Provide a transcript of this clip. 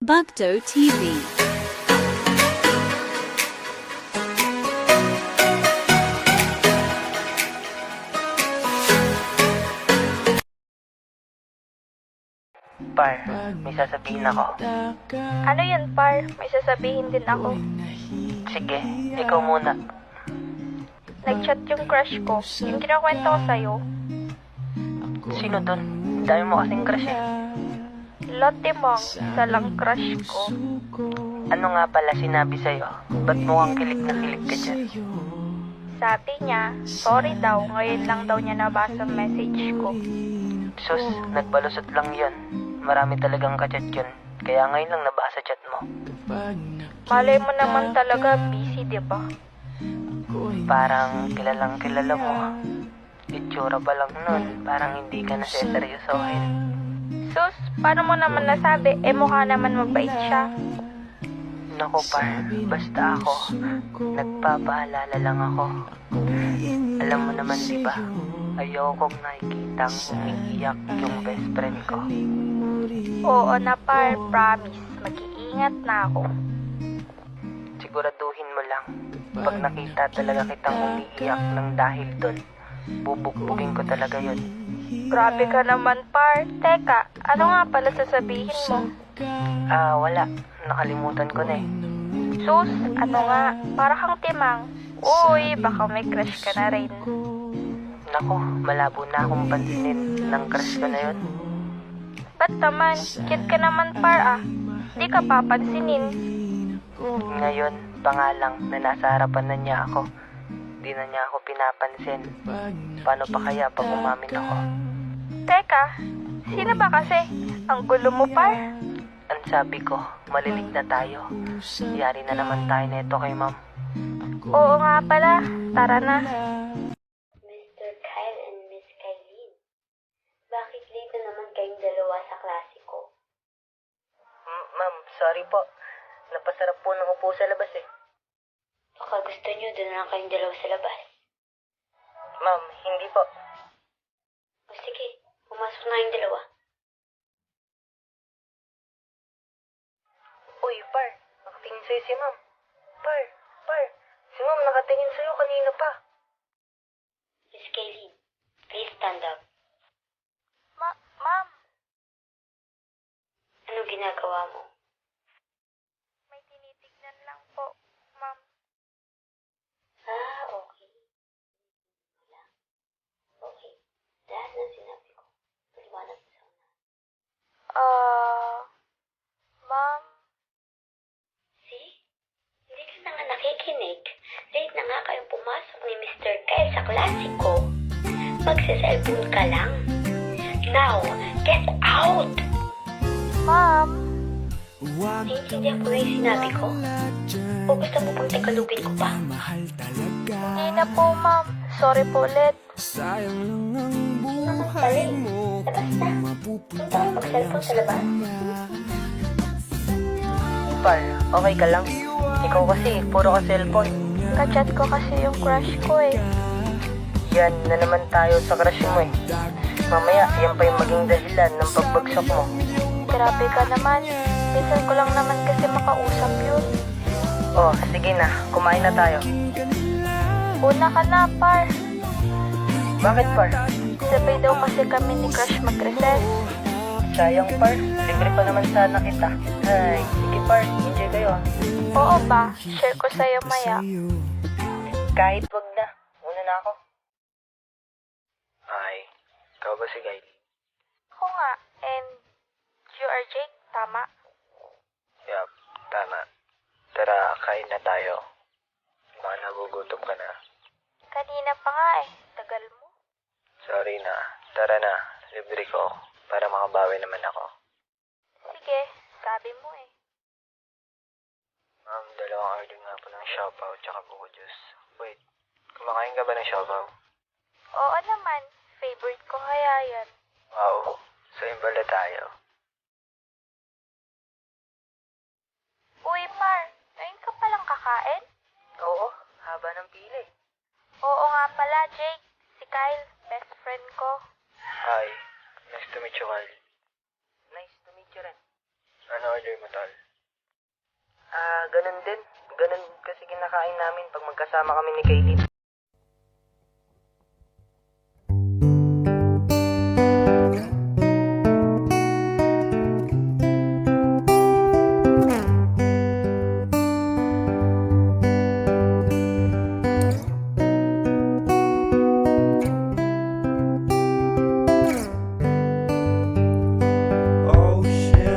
Bugdo TV. Par, may sasabihin ako. Ano yun, Par? May sasabihin din ako. Sige, ikaw muna. Nag-chat yung crush ko. Yung kinakwento ko sa'yo. Sino dun? Dami mo kasing crush eh. Lotte Mong, isa lang crush ko. Ano nga pala sinabi sa'yo? Ba't mukhang kilig na kilig ka dyan? Sabi niya, sorry daw, ngayon lang daw niya nabasa ang message ko. Sus, nagbalusot lang yun. Marami talagang kachat yun. Kaya ngayon lang nabasa chat mo. Malay mo naman talaga, busy, di ba? Parang kilalang kilala mo. Itsura pa lang nun, parang hindi ka na seryosohin. Sus, paano mo naman nasabi? Mukha naman mabait siya. Naku par, basta ako, nagpapaalala lang ako. Alam mo naman diba, ayokong nakikitang umiiyak yung best friend ko. Oo na, Par, promise. Mag-iingat na ako. Siguraduhin mo lang, pag nakita talaga kitang umiiyak ng dahil doon, bubugbugin ko talaga yun. Grabe ka naman, Par. Teka, ano nga pala sasabihin mo? Wala, nakalimutan ko na eh. Sus, ano nga? Para kang timang. Uy, baka may crush ka na rin. Naku, malabo na akong pansinin ng crush ko na yun. Ba't naman? Cute ka naman, Par, ah. Di ka papansinin. Ngayon, pa nga lang na nasa harapan na niya ako. Di na niya ako pinapansin. Paano pa kaya pag umamin ako? Teka, sino ba kasi? Ang gulo mo, Par. Ang sabi ko, malilig na tayo. Yari na naman tayo nito kay ma'am. Oo nga pala. Tara na. Mr. Kyle and Miss Kylene, bakit late na naman kayong dalawa sa klase ko? Ma'am, sorry po. Napasarap po ng upo sa labas eh. Baka gusto nyo doon na lang kayong dalawa sa labas. Ma'am, hindi po. O sige, pumasok na yung dalawa. Uy, Par, nakatingin sa'yo si ma'am. Par, si ma'am nakatingin sa'yo kanina pa. Miss Kylene, please stand up. Ma'am, Anong ginagawa mo? may tinitignan lang po, ma'am. Okay. Wala. Okay. Lahat ng sinabi ko, paliwanag mo sa una. Ma'am, See? Hindi ka na nga nakikinig. Late na nga kayong pumasok ni Mr. Kyle sa klase ko. Magsa-cellphone ka lang. Now, get out! ma'am. Naiintindihan mo na yung sinabi ko? O gusto mo pang tagalugin ko pa? Hindi na po, ma'am. Sorry po ulit. Naman pala eh. Labas na. Punta ka mag-cellphone sa labas. Par, okay ka lang? Ikaw kasi, puro ka cellphone. Kachat ko kasi yung crush ko eh. Yan na naman tayo sa crush mo eh. Mamaya, yan pa yung maging dahilan ng pagbagsak mo. Grabe ka naman. Minsan ko lang naman kasi makausap yun. Oh, sige na, kumain na tayo. Una ka na, Par. Bakit, Par? Sabay daw kasi kami ni crush mag-recess. Sayang, Par. Libre pa naman sana kita. Ay, sige, Par. Enjoy kayo ah. Oo ba? Share ko sa'yo maya. Kahit wag na. Una na ako. Ay, ikaw ba si Kylie? Ako nga. And you are Jake, tama? Yup, tama. Tara, kain na tayo. Baka nagugutom ka na. Kanina pa nga eh. Tagal mo. Sorry na. Tara na. Libre ko. Para makabawi naman ako. Sige, sabi mo eh. Ma'am, dalawang order nga po ng siopaw tsaka buko juice. Wait, kumakain ka ba ng siopaw? Oo naman. Favorite ko kaya yan. Wow, so imbala tayo. Uy, Par. Ngayon ka palang kakain? Oo, haba ng pili. Oo nga pala, Jake. Si Kyle, best friend ko. Hi, nice to meet you, Kyle. Nice to meet you rin. Ano in-order mo, tol? Ganun din. Ganun kasi kinakain namin pag magkasama kami ni Kaylin.